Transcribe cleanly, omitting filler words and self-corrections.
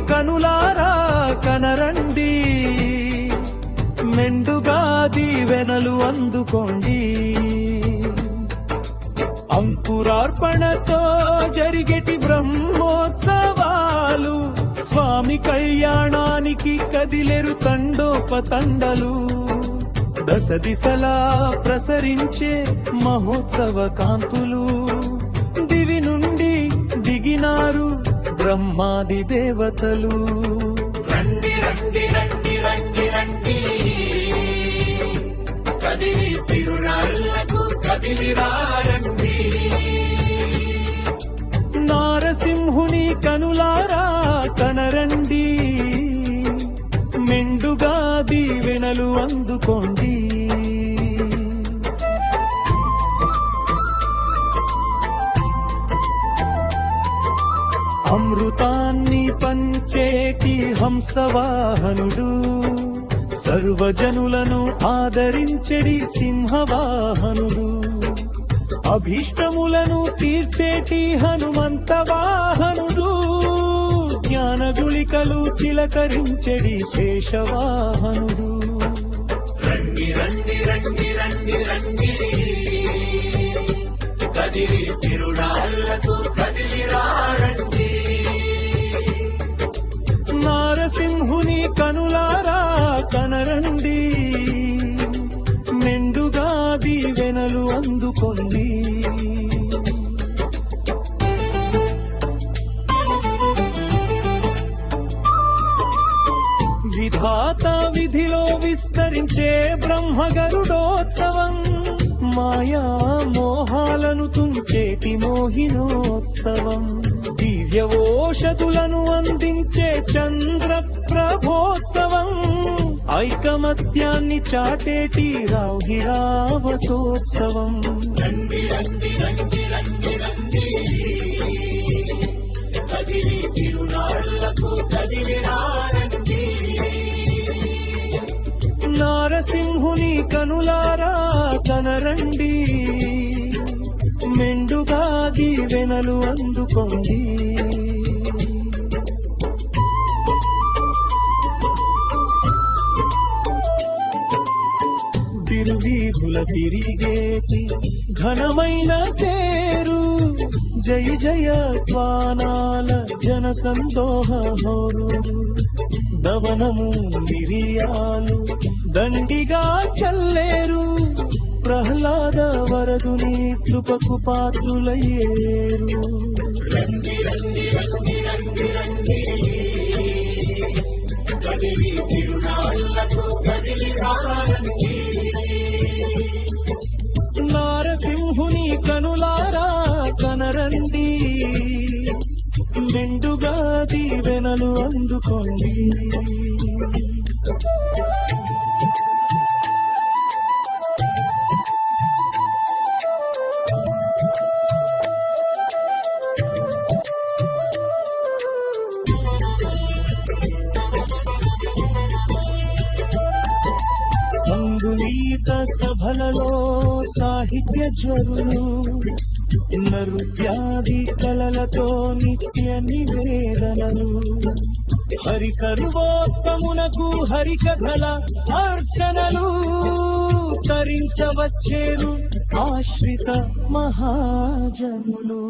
కనులారా కనరండి, మెండుగా దీవెనలు అందుకోండి. అంకురార్పణతో జరిగేటి బ్రహ్మోత్సవాలు, స్వామి కళ్యాణానికి కదిలేరు తండోపతండలు. దశ దిశలా ప్రసరించే మహోత్సవ కాంతులు, దివి నుండి దిగినారు బ్రహ్మాది దేవతలు. రండి రండి రండి రండి రండి, కదిలి తిరునాళ్లకు కదిలిరారండి. నారసింహుని కనులారా కనరండి, మెండుగా దీవెనలు అందుకోండి. అమృతాన్ని పంచేటి హంసవాహనుడు, సర్వజనులను ఆదరించెడి సింహవాహనుడు, అభీష్టములను తీర్చేటి హనుమంత వాహనుడు, జ్ఞానగుళికలు చిలకరించెడి శేషవాహనుడు. రండి రండి రండి రండి రండి, కదిలి తిరునాళ్లకు కదిలిరారండి. నారసింహుని కనులారా కనరండి, మెండుగా దీవెనలు అందుకోండి. విధాత విధిలో విస్తరించే బ్రహ్మగరుడోత్సవం, మాయా మోహాలను తుంచేటి మోహినోత్సవం, దివ్య ఓషధులను అందించే చంద్ర ప్రభోత్సవం, ఐకమత్యాన్ని చాటేటి రావుహిరావతోత్సవం. రండి రండి రండి రండి రండి, కదిలి తిరునాళ్లకు కదిలిరారండి. నారసింహుని కనులారా కనరండి, మెండుగా దీవెనలు అందుకోండి. తిరువీధుల తిరిగేటి ఘనమైన తేరు, జయ జయ త్వానాల జన సందోహ హోరు, దవనము మిరియాలు దండిగా చల్లేరు, ప్రహ్లాద వరదుని కృపకు పాత్రులయ్యేరు. రండి రండి రండి రండి రండి, కదిలి తిరునాళ్లకు కదిలిరారండి. నారసింహుని కనులారా కనరండి, మెండుగా దీవెనలు అందుకోండి. సంగులీత సభలలో సాహిత్య జ్వరులు, నృత్యాది కళలతో నిత్య నివేదనలు, హరి సర్వోత్తమునకు హరికథల అర్చనలు, తరించవచ్చేరు ఆశ్రిత మహాజనులు.